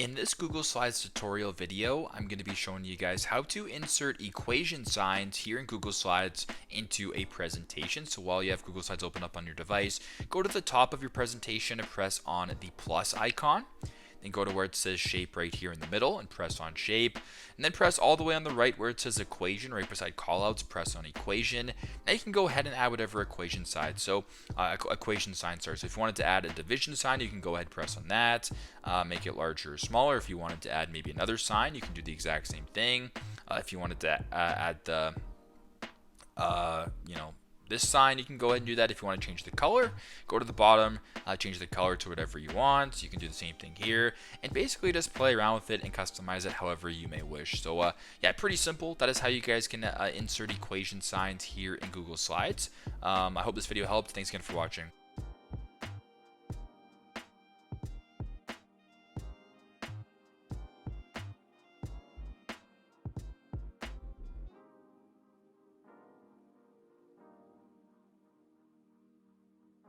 In this Google Slides tutorial video, I'm going to be showing you guys how to insert equation signs here in Google Slides into a presentation. So while you have Google Slides open up on your device, go to the top of your presentation and press on the plus icon. Then go to where it says shape right here in the middle and press on shape. And then press all the way on the right where it says equation, right beside callouts, press on equation. Now you can go ahead and add whatever equation sign. So equation sign, sorry. So if you wanted to add a division sign, you can go ahead and press on that. Make it larger or smaller. If you wanted to add maybe another sign, you can do the exact same thing. If you wanted to add the, this sign, you can go ahead and do that. If you want to change the color, go to the bottom, change the color to whatever you want. You can do the same thing here and basically just play around with it and customize it however you may wish. So yeah, pretty simple. That is how you guys can insert equation signs here in Google Slides. I hope this video helped. Thanks again for watching.